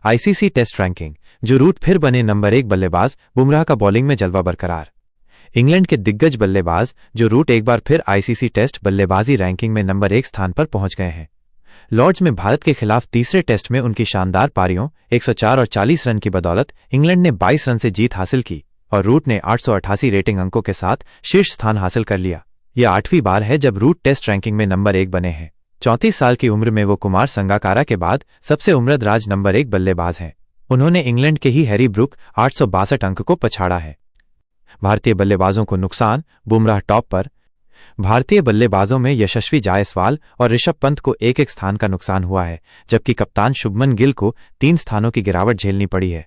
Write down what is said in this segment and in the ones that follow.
ICC test ranking, जो root फिर बने नंबर 1 बल्लेबाज, बुमराह का बॉलिंग में जलवा बरकरार। इंग्लैंड के दिग्गज बल्लेबाज जो रूट एक बार फिर आईसीसी टेस्ट बल्लेबाजी रैंकिंग में नंबर 1 स्थान पर पहुंच गए हैं। लॉर्ड्स में भारत के खिलाफ तीसरे टेस्ट में उनकी शानदार पारियों 104 और 40 रन की बदौलत इंग्लैंड ने 22 रन से जीत हासिल की और रूट ने 888 रेटिंग अंकों के साथ शीर्ष स्थान हासिल कर लिया। यह 8वीं बार है जब रूट टेस्ट रैंकिंग में नंबर 1 बने हैं। 34 साल की उम्र में वो कुमार संगाकारा के बाद सबसे उम्रदराज नंबर 1 बल्लेबाज हैं। उन्होंने इंग्लैंड के ही हैरी ब्रूक 862 अंक को पछाड़ा है। भारतीय बल्लेबाजों को नुकसान, बुमराह टॉप पर। भारतीय बल्लेबाजों में यशस्वी जायसवाल और ऋषभ पंत को एक स्थान का नुकसान हुआ है, जबकि कप्तान शुभमन गिल को 3 स्थानों की गिरावट झेलनी पड़ी है।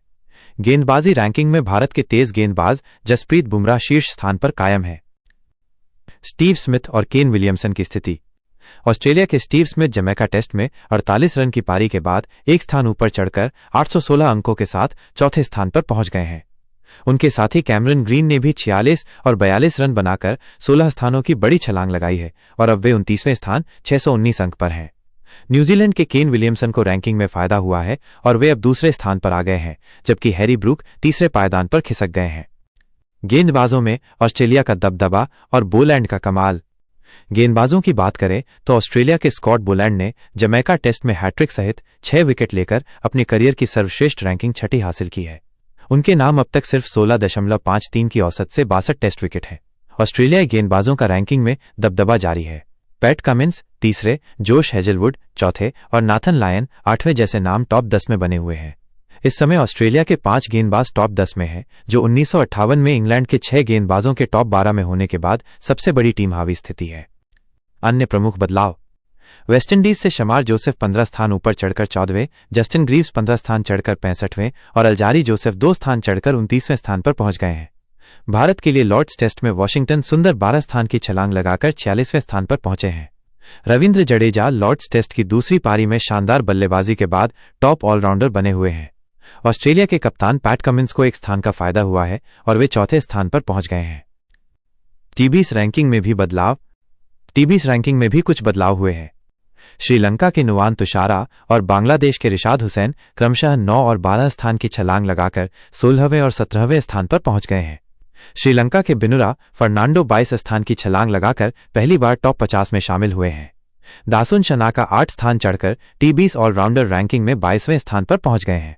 गेंदबाजी रैंकिंग में भारत के तेज गेंदबाज जसप्रीत बुमराह शीर्ष स्थान पर कायम है। स्टीव स्मिथ और केन विलियमसन की स्थिति। ऑस्ट्रेलिया के स्टीव स्मिथ जमैका टेस्ट में 48 रन की पारी के बाद एक स्थान ऊपर चढ़कर 816 अंकों के साथ चौथे स्थान पर पहुंच गए हैं। उनके साथी कैमरन ग्रीन ने भी 46 और 42 रन बनाकर 16 स्थानों की बड़ी छलांग लगाई है और अब वे 29वें स्थान 619 अंक पर हैं। न्यूजीलैंड के केन विलियमसन को रैंकिंग में फायदा हुआ है और वे अब दूसरे स्थान पर आ गए हैं, जबकि हैरी ब्रूक तीसरे पायदान पर खिसक गए हैं। गेंदबाजों में ऑस्ट्रेलिया का दबदबा और बोलैंड का कमाल। गेंदबाजों की बात करें तो ऑस्ट्रेलिया के स्कॉट बोलैंड ने जमैका टेस्ट में हैट्रिक सहित 6 विकेट लेकर अपने करियर की सर्वश्रेष्ठ रैंकिंग 6ठी हासिल की है। उनके नाम अब तक सिर्फ 16.53 की औसत से 62 टेस्ट विकेट हैं। ऑस्ट्रेलियाई गेंदबाजों का रैंकिंग में दबदबा जारी है। पैट कमिंस तीसरे, जोश हेजलवुड चौथे और नाथन लायन 8वें जैसे नाम टॉप 10 में बने हुए हैं। इस समय ऑस्ट्रेलिया के 5 गेंदबाज टॉप 10 में हैं, जो 1958 में इंग्लैंड के 6 गेंदबाजों के टॉप 12 में होने के बाद सबसे बड़ी टीम हावी स्थिति है। अन्य प्रमुख बदलाव। वेस्टइंडीज से शमार जोसेफ 15 स्थान ऊपर चढ़कर 14वें, जस्टिन ग्रीव्स 15 स्थान चढ़कर 65वें और अल्जारी जोसेफ 2 स्थान चढ़कर 29वें स्थान पर पहुंच गए हैं। भारत के लिए लॉर्ड्स टेस्ट में वॉशिंगटन सुंदर 12 स्थान की छलांग लगाकर 46वें स्थान पर पहुंचे हैं। रविंद्र जडेजा लॉर्ड्स टेस्ट की दूसरी पारी में शानदार बल्लेबाजी के बाद टॉप ऑलराउंडर बने हुए हैं। ऑस्ट्रेलिया के कप्तान पैट कमिंस को एक स्थान का फायदा हुआ है और वे चौथे स्थान पर पहुंच गए हैं। टीबीएस रैंकिंग में भी बदलाव। टीबीएस रैंकिंग में भी कुछ बदलाव हुए हैं। श्रीलंका के नुवान तुषारा और बांग्लादेश के रिशाद हुसैन क्रमशः 9 और 12 स्थान की छलांग लगाकर 16वें और 17वें स्थान पर पहुंच गए हैं। श्रीलंका के बिनुरा फर्नांडो 22 स्थान की छलांग लगाकर पहली बार टॉप 50 में शामिल हुए हैं। दासुन शनाका 8 स्थान चढ़कर टीबीएस ऑलराउंडर रैंकिंग में 22वें स्थान पर पहुंच गए हैं।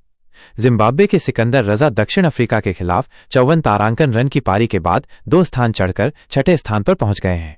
जिम्बाब्वे के सिकंदर रजा दक्षिण अफ्रीका के खिलाफ 54 तारांकन रन की पारी के बाद 2 स्थान चढ़कर 6ठे स्थान पर पहुंच गए हैं।